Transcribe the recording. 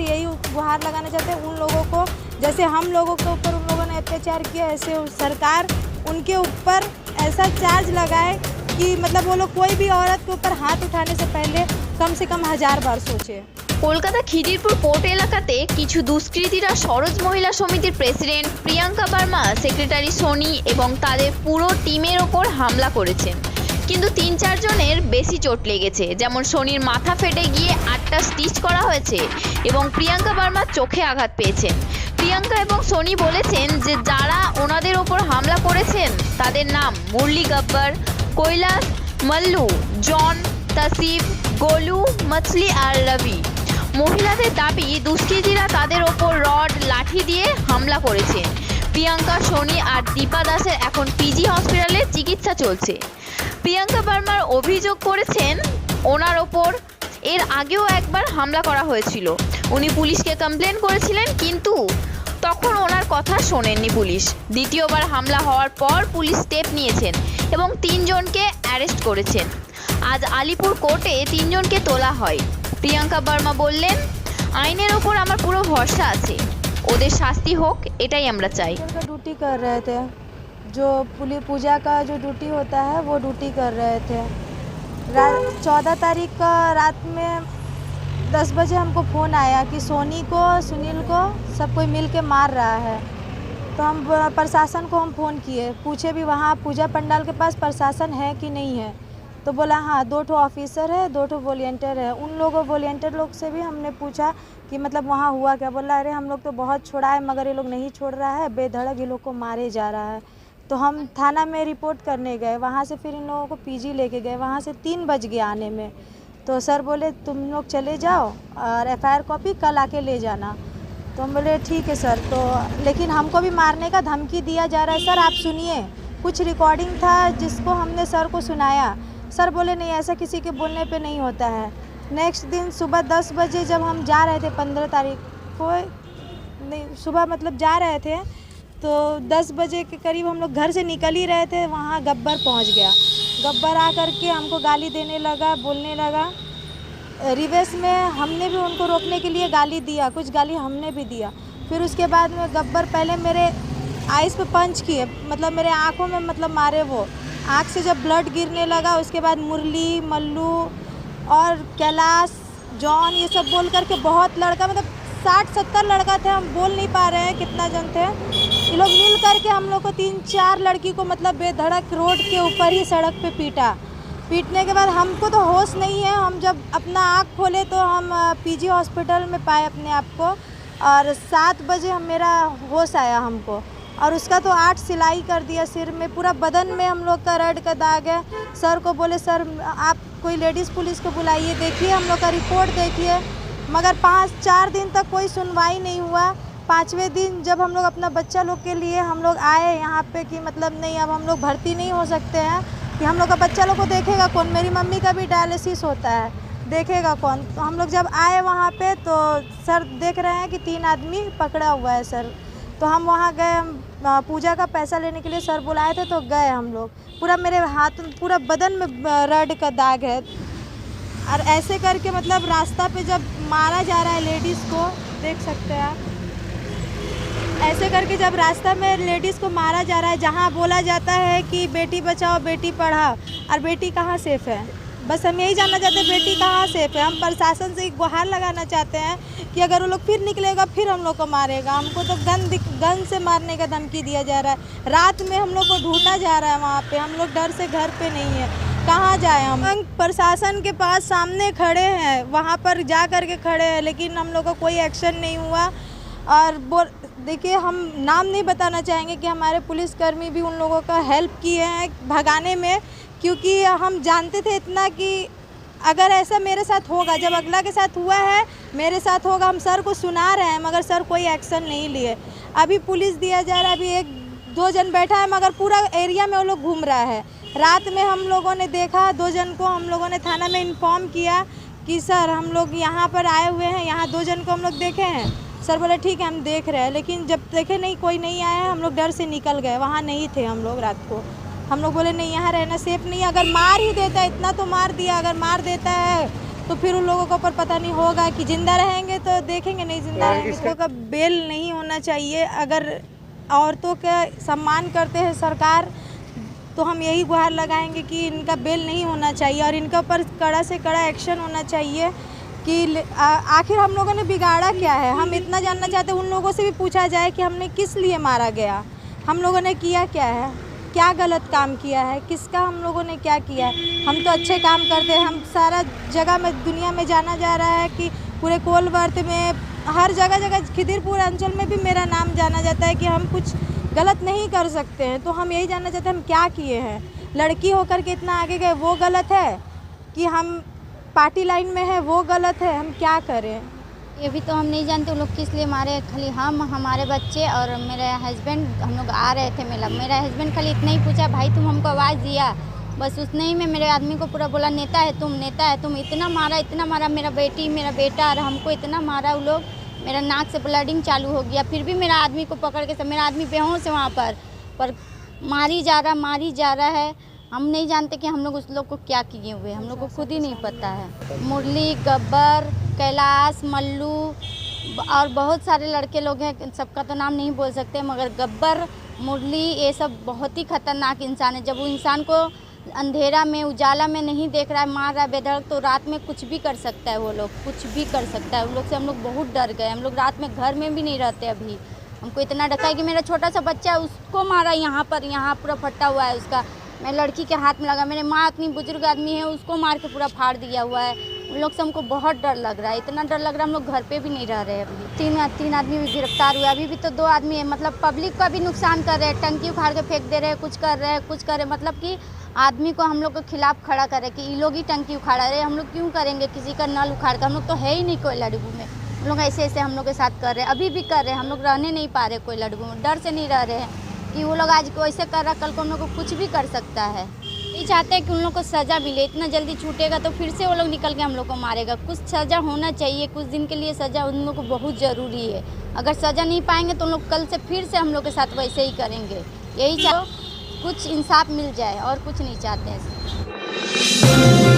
से यही गुहार लगाना चाहते हैं उन लोगों को, जैसे हम लोगों के ऊपर उन लोगों ने अत्याचार किया, ऐसे सरकार उनके ऊपर ऐसा चार्ज लगाए कि मतलब वो लोग कोई भी औरत के ऊपर हाथ उठाने से पहले कम से कम 1000 बार सोचे। কলকাতা খিদিরপুর কোর্ট এলাকাতে কিছু দুষ্কৃতীরা সরোজ মহিলা সমিতির প্রেসিডেন্ট প্রিয়াঙ্কা বার্মা, সেক্রেটারি সোনি এবং তাদের পুরো টিমের ওপর হামলা করেছেন। কিন্তু ৩-৪ জনের বেশি চোট লেগেছে, যেমন সোনির মাথা ফেটে গিয়ে ৮টা স্টিচ করা হয়েছে এবং প্রিয়াঙ্কা বার্মার চোখে আঘাত পেয়েছেন। প্রিয়াঙ্কা এবং সোনি বলেছেন যে যারা ওনাদের ওপর হামলা করেছেন তাদের নাম মুরলি গব্বর, কৈলাস, মল্লু, জন, তাসিফ, গোলু, মছলি আর রবি। মহিলাদের দাবি দুষ্কৃতীরা তাদের ওপর রড, লাঠি দিয়ে হামলা করেছেন। প্রিয়াঙ্কা, সোনি আর দীপা দাসের এখন পিজি হসপিটালে চিকিৎসা চলছে। প্রিয়াঙ্কা বার্মার অভিযোগ করেছেন ওনার ওপর এর আগেও একবার হামলা করা হয়েছিল। উনি পুলিশকে কমপ্লেন করেছিলেন, কিন্তু তখন ওনার কথা শোনেননি পুলিশ। দ্বিতীয়বার হামলা হওয়ার পর পুলিশ স্টেপ নিয়েছেন এবং 3 জনকে অ্যারেস্ট করেছেন। আজ আলিপুর কোর্টে 3 জনকে তোলা হয়। প্রিয়াঙ্কা বার্মা বললেন, আইনের ওপর আমার পুরো ভরসা আছে, ওদের শাস্তি হোক এটাই আমরা চাই। ड्यूटी कर रहे थे, जो पूजा का जो ड्यूटी होता है वो ड्यूटी कर रहे थे। 14 तारीख का रात में 10 बजे हमको फ़ोन आया कि सोनी को, सुनील को सब कोई मिल के मार रहा है। तो हम प्रशासन को हम फ़ोन किए, पूछे भी वहाँ पूजा पंडाल के पास प्रशासन है कि नहीं है। तो बोला हाँ 2 ठो ऑफिसर है, 2 ठो वॉलंटियर है। उन लोगों वॉलंटियर लोग से भी हमने पूछा कि मतलब वहाँ हुआ क्या। बोला अरे हम लोग तो बहुत छोड़ा है मगर ये लोग नहीं छोड़ रहा है, बेधड़क ये लोग को मारे जा रहा है। तो हम थाना में रिपोर्ट करने गए, वहाँ से फिर इन लोगों को पीजी लेके गए, वहाँ से 3 बज गए आने में। तो सर बोले तुम लोग चले जाओ और FIR कॉपी कल आके ले जाना। तो हम बोले ठीक है सर। तो लेकिन हमको भी मारने का धमकी दिया जा रहा है। सर आप सुनिए, कुछ रिकॉर्डिंग था जिसको हमने सर को सुनाया। सर बोले नहीं ऐसा किसी के बोलने पे नहीं होता है। नेक्स्ट दिन सुबह 10 बजे जब हम जा रहे थे 15 तारीख को, नहीं सुबह मतलब जा रहे थे, तो 10 बजे के करीब हम लोग घर से निकल ही रहे थे, वहाँ गब्बर पहुँच गया। गब्बर आ करके हमको गाली देने लगा, बोलने लगा। रिवर्स में हमने भी उनको रोकने के लिए गाली दिया, कुछ गाली हमने भी दिया। फिर उसके बाद में गब्बर पहले मेरे आइज़ पे पंच किए, मतलब मेरे आँखों में मतलब मारे। वो आँख से जब ब्लड गिरने लगा उसके बाद मुरली, मल्लू और कैलाश, जॉन ये सब बोल करके बहुत लड़का, मतलब 60-70 लड़का थे, हम बोल नहीं पा रहे हैं कितना जन थे। ये लोग मिल करके हम लोग को 3-4 लड़की को मतलब बेधड़क रोड के ऊपर ही सड़क पे पीटा। पीटने के बाद हमको तो होश नहीं है। हम जब अपना आँख खोले तो हम PG हॉस्पिटल में पाए अपने आप को, और 7 बजे मेरा होश आया हमको। और उसका तो 8 सिलाई कर दिया सिर में, पूरा बदन में हम लोग का रड का दाग है। सर को बोले सर आप कोई लेडीज़ पुलिस को बुलाइए, देखिए हम लोग का रिपोर्ट देखिए। मगर 5-4 दिन तक कोई सुनवाई नहीं हुआ। 5वें दिन जब हम लोग अपना बच्चा लोग के लिए हम लोग आए यहाँ पे कि मतलब नहीं अब हम लोग भर्ती नहीं हो सकते हैं, कि हम लोग का बच्चा लोग को देखेगा कौन। मेरी मम्मी का भी डायलिसिस होता है, देखेगा कौन। तो हम लोग जब आए वहाँ पे तो सर देख रहे हैं कि 3 आदमी पकड़ा हुआ है सर। तो हम वहाँ गए, पूजा का पैसा लेने के लिए सर बुलाए थे तो गए हम लोग। पूरा मेरे हाथ पूरा बदन में रड का दाग है। और ऐसे करके मतलब रास्ता पे जब मारा जा रहा है लेडीज़ को, देख सकते हैं आप, ऐसे करके जब रास्ता में लेडीज़ को मारा जा रहा है, जहाँ बोला जाता है कि बेटी बचाओ बेटी पढ़ाओ, और बेटी कहाँ सेफ़ है। बस हम यही जानना चाहते हैं बेटी कहाँ सेफ़ है। हम प्रशासन से एक गुहार लगाना चाहते हैं कि अगर वो लोग फिर निकलेगा फिर हम लोग को मारेगा। हमको तो गन से मारने का धमकी दिया जा रहा है। रात में हम लोग को ढूंढा जा रहा है वहाँ पे। हम लोग डर से घर पे नहीं है, कहाँ जाए हम। प्रशासन के पास सामने खड़े हैं, वहाँ पर जा कर के खड़े हैं, लेकिन हम लोग को कोई एक्शन नहीं हुआ। और देखिए हम नाम नहीं बताना चाहेंगे कि हमारे पुलिसकर्मी भी उन लोगों का हेल्प किए हैं भगाने में, क्योंकि हम जानते थे इतना कि अगर ऐसा मेरे साथ होगा, जब अगला के साथ हुआ है मेरे साथ होगा। हम सर को सुना रहे हैं मगर सर कोई एक्शन नहीं लिए। अभी पुलिस दिया जा रहा है, अभी 1-2 जन बैठा है मगर पूरा एरिया में वो लोग घूम रहा है। रात में हम लोगों ने देखा 2 जन को, हम लोगों ने थाना में इन्फॉर्म किया कि सर हम लोग यहाँ पर आए हुए हैं, यहाँ 2 जन को हम लोग देखे हैं। सर बोले ठीक है हम देख रहे हैं, लेकिन जब देखे नहीं कोई नहीं आया है हम लोग डर से निकल गए। वहाँ नहीं थे हम लोग रात को। हम लोग बोले नहीं यहाँ रहना सेफ़ नहीं है। अगर मार ही देता है, इतना तो मार दिया, अगर मार देता है तो फिर उन लोगों को ऊपर पता नहीं होगा कि ज़िंदा रहेंगे तो देखेंगे, नहीं ज़िंदा रहेंगे। लोगों का बेल नहीं होना चाहिए। अगर औरतों का सम्मान करते हैं सरकार, तो हम यही गुहार लगाएंगे कि इनका बेल नहीं होना चाहिए और इनके ऊपर कड़ा से कड़ा एक्शन होना चाहिए कि आखिर हम लोगों ने बिगाड़ा क्या है। हम इतना जानना चाहते हैं, उन लोगों से भी पूछा जाए कि हमने किस लिए मारा गया, हम लोगों ने किया क्या है, क्या गलत काम किया है, किसका हम लोगों ने क्या किया है। हम तो अच्छे काम करते हैं, हम सारा जगह में दुनिया में जाना जा रहा है कि पूरे कोलवर्थ में हर जगह खिदिरपुर अंचल में भी मेरा नाम जाना जाता है कि हम कुछ गलत नहीं कर सकते हैं। तो हम यही जानना चाहते हैं हम क्या किए हैं। लड़की होकर के इतना आगे गए वो गलत है कि हम पार्टी लाइन में है वो गलत है, हम क्या करें। ये भी तो हम नहीं जानते वो लोग किस लिए मारे। खाली हम, हमारे बच्चे और मेरे हस्बैंड, हम लोग आ रहे थे मेला। मेरा हस्बैंड खाली इतना ही पूछा, भाई तुम हमको आवाज़ दिया, बस उतने ही में मेरे आदमी को पूरा बोला, नेता है तुम, इतना मारा मेरा बेटी मेरा बेटा, और हमको इतना मारा वो लोग, मेरा नाक से ब्लडिंग चालू हो गया। फिर भी मेरा आदमी को पकड़ के सब, मेरा आदमी बेहोश है वहाँ पर मारी जा रहा है। हम नहीं जानते कि हम लोग उस लोग को क्या किए हुए, हम लोग को खुद ही नहीं पता है। मुरली, गब्बर, कैलाश, मल्लू और बहुत सारे लड़के लोग हैं, सबका तो नाम नहीं बोल सकते, मगर गब्बर, मुरली, ये सब बहुत ही खतरनाक इंसान है। जब वो इंसान को अंधेरा में, उजाला में नहीं देख रहा है, मार रहा है बेधड़क, तो रात में कुछ भी कर सकता है। वो लोग कुछ भी कर सकता है। उन लोग से हम लोग बहुत डर गए। हम लोग रात में घर में भी नहीं रहते। अभी हमको इतना डका है कि मेरा छोटा सा बच्चा है, उसको मारा यहाँ पूरा फटा हुआ है उसका, मैं लड़की के हाथ में लगा। मेरे माँ इतनी बुजुर्ग आदमी है, उसको मार के पूरा फाड़ दिया हुआ है। उन लोग से हमको बहुत डर लग रहा है, इतना डर लग रहा है हम लोग घर पे भी नहीं रह रहे हैं। अभी तीन आदमी भी गिरफ्तार हुए। अभी भी तो 2 आदमी है, मतलब पब्लिक का भी नुकसान कर रहे हैं, टंकी उखाड़ के फेंक दे रहे हैं, कुछ कर रहे हैं, मतलब कि आदमी को हम लोग के खिलाफ खड़ा करे कि ये लोग ही टंकी उखाड़ा रहे, हम लोग क्यों करेंगे किसी का नल उखाड़ कर। हम लोग तो है ही नहीं कोई लड़बू में, हम लोग ऐसे हम लोग के साथ कर रहे हैं, अभी भी कर रहे हैं। हम लोग रहने नहीं पा रहे कोई लड़बू में, डर से नहीं रह रहे हैं कि वो लोग आज को ऐसे कर रहा, कल को हम लोग को कुछ भी कर सकता है। ये चाहते हैं कि उन लोग को सज़ा मिले। इतना जल्दी छूटेगा तो फिर से वो लोग निकल के हम लोग को मारेगा। कुछ सज़ा होना चाहिए, कुछ दिन के लिए सज़ा उन लोग को बहुत ज़रूरी है। अगर सज़ा नहीं पाएंगे तो उन लोग कल से फिर से हम लोग के साथ वैसे ही करेंगे। यही कुछ इंसाफ मिल जाए और कुछ नहीं चाहते हैं।